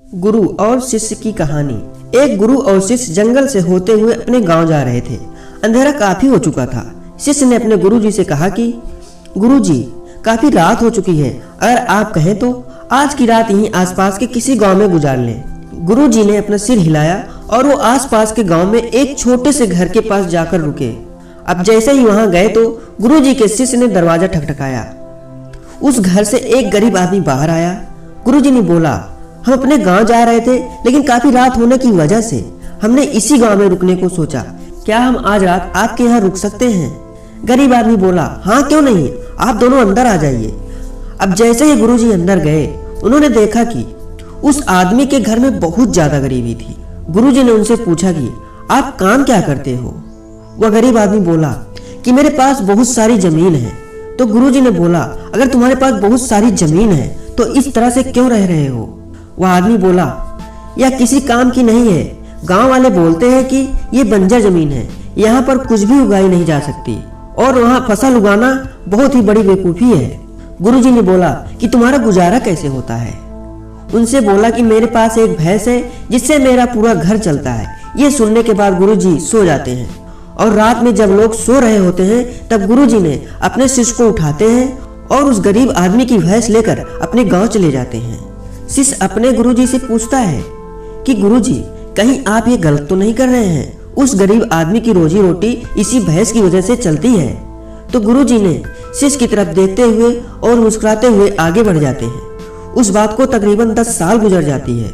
गुरु और शिष्य की कहानी। एक गुरु और शिष्य जंगल से होते हुए अपने गांव जा रहे थे। अंधेरा काफी हो चुका था। शिष्य ने अपने गुरु जी से कहा कि गुरु जी, काफी रात हो चुकी है, अगर आप कहें तो आज की रात यहीं आसपास के किसी गांव में गुजार लें। गुरु जी ने अपना सिर हिलाया और वो आसपास के गांव में एक छोटे से घर के पास जाकर रुके। अब जैसे ही वहां गए तो गुरु जी के शिष्य ने दरवाजा ठकठकाया। उस घर से एक गरीब आदमी बाहर आया। गुरु जी ने बोला, हम अपने गांव जा रहे थे, लेकिन काफी रात होने की वजह से हमने इसी गांव में रुकने को सोचा। क्या हम आज रात आपके यहाँ रुक सकते हैं? गरीब आदमी बोला, हाँ क्यों नहीं, आप दोनों अंदर आ जाइए। अब जैसे ही गुरु जी अंदर गए, उन्होंने देखा कि उस आदमी के घर में बहुत ज्यादा गरीबी थी। गुरु जी ने उनसे पूछा कि आप काम क्या करते हो? वह गरीब आदमी बोला कि मेरे पास बहुत सारी जमीन है। तो गुरु जी ने बोला, अगर तुम्हारे पास बहुत सारी जमीन है तो इस तरह से क्यों रह रहे हो? वह आदमी बोला, यह किसी काम की नहीं है। गांव वाले बोलते हैं कि ये बंजर जमीन है, यहाँ पर कुछ भी उगाई नहीं जा सकती और वहाँ फसल उगाना बहुत ही बड़ी बेवकूफी है। गुरु जी ने बोला कि तुम्हारा गुजारा कैसे होता है? उनसे बोला कि मेरे पास एक भैंस है जिससे मेरा पूरा घर चलता है। ये सुनने के बाद गुरु जी सो जाते हैं और रात में जब लोग सो रहे होते हैं तब गुरु जी ने अपने शिष्य को उठाते हैं और उस गरीब आदमी की भैंस लेकर अपने गांव चले जाते हैं। शिष्य अपने गुरु जी से पूछता है कि गुरु जी, कहीं आप ये गलत तो नहीं कर रहे हैं? उस गरीब आदमी की रोजी रोटी इसी भैंस की वजह से चलती है। तो गुरु जी ने शिष्य की तरफ देखते हुए और मुस्कुराते हुए आगे बढ़ जाते हैं। उस बात को तकरीबन 10 साल गुजर जाती है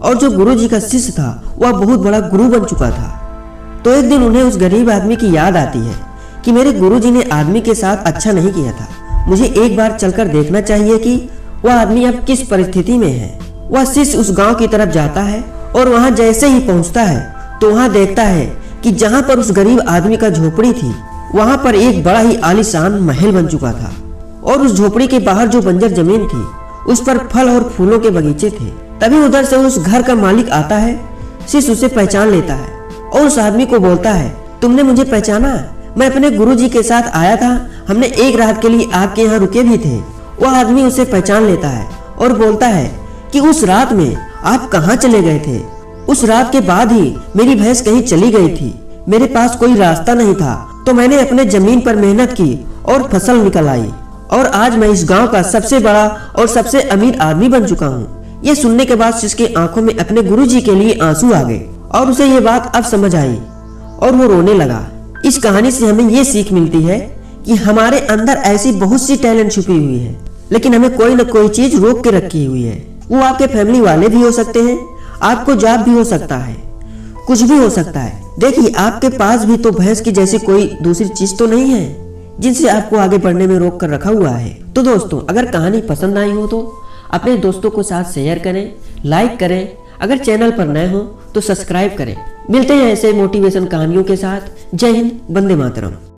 और जो गुरु जी का शिष्य था वह बहुत बड़ा गुरु बन चुका था। तो एक दिन उन्हें उस गरीब आदमी की याद आती है कि मेरे गुरु जी ने आदमी के साथ अच्छा नहीं किया था, मुझे एक बार चलकर देखना चाहिए कि वह आदमी अब किस परिस्थिति में है। वह शिष्य उस गांव की तरफ जाता है और वहां जैसे ही पहुंचता है तो वहां देखता है कि जहां पर उस गरीब आदमी का झोपड़ी थी, वहां पर एक बड़ा ही आलीशान महल बन चुका था और उस झोपड़ी के बाहर जो बंजर जमीन थी उस पर फल और फूलों के बगीचे थे। तभी उधर से उस घर का मालिक आता है। शिष्य उसे पहचान लेता है और उस आदमी को बोलता है, तुमने मुझे पहचाना? मैं अपने गुरुजी के साथ आया था, हमने एक रात के लिए आपके यहाँ रुके भी थे। वह आदमी उसे पहचान लेता है और बोलता है कि उस रात में आप कहाँ चले गए थे? उस रात के बाद ही मेरी भैंस कहीं चली गई थी, मेरे पास कोई रास्ता नहीं था, तो मैंने अपने जमीन पर मेहनत की और फसल निकल आई और आज मैं इस गांव का सबसे बड़ा और सबसे अमीर आदमी बन चुका हूँ। ये सुनने के बाद शिष्य की आंखों में अपने गुरुजी के लिए आंसू आ गए और उसे ये बात अब समझ आई और वो रोने लगा। इस कहानी से हमें ये सीख मिलती है कि हमारे अंदर ऐसी बहुत सी टैलेंट छुपी हुई है, लेकिन हमें कोई न कोई चीज रोक के रखी हुई है। वो आपके फैमिली वाले भी हो सकते हैं, आपको जॉब भी हो सकता है, कुछ भी हो सकता है। देखिए, आपके पास भी तो भैंस की जैसी कोई दूसरी चीज तो नहीं है जिनसे आपको आगे बढ़ने में रोक कर रखा हुआ है। तो दोस्तों, अगर कहानी पसंद आई हो तो अपने दोस्तों को साथ शेयर करें, लाइक करें। अगर चैनल पर नए हो तो सब्सक्राइब करें। मिलते हैं ऐसे मोटिवेशन कहानियों के साथ। जय हिंद, वंदे मातरम।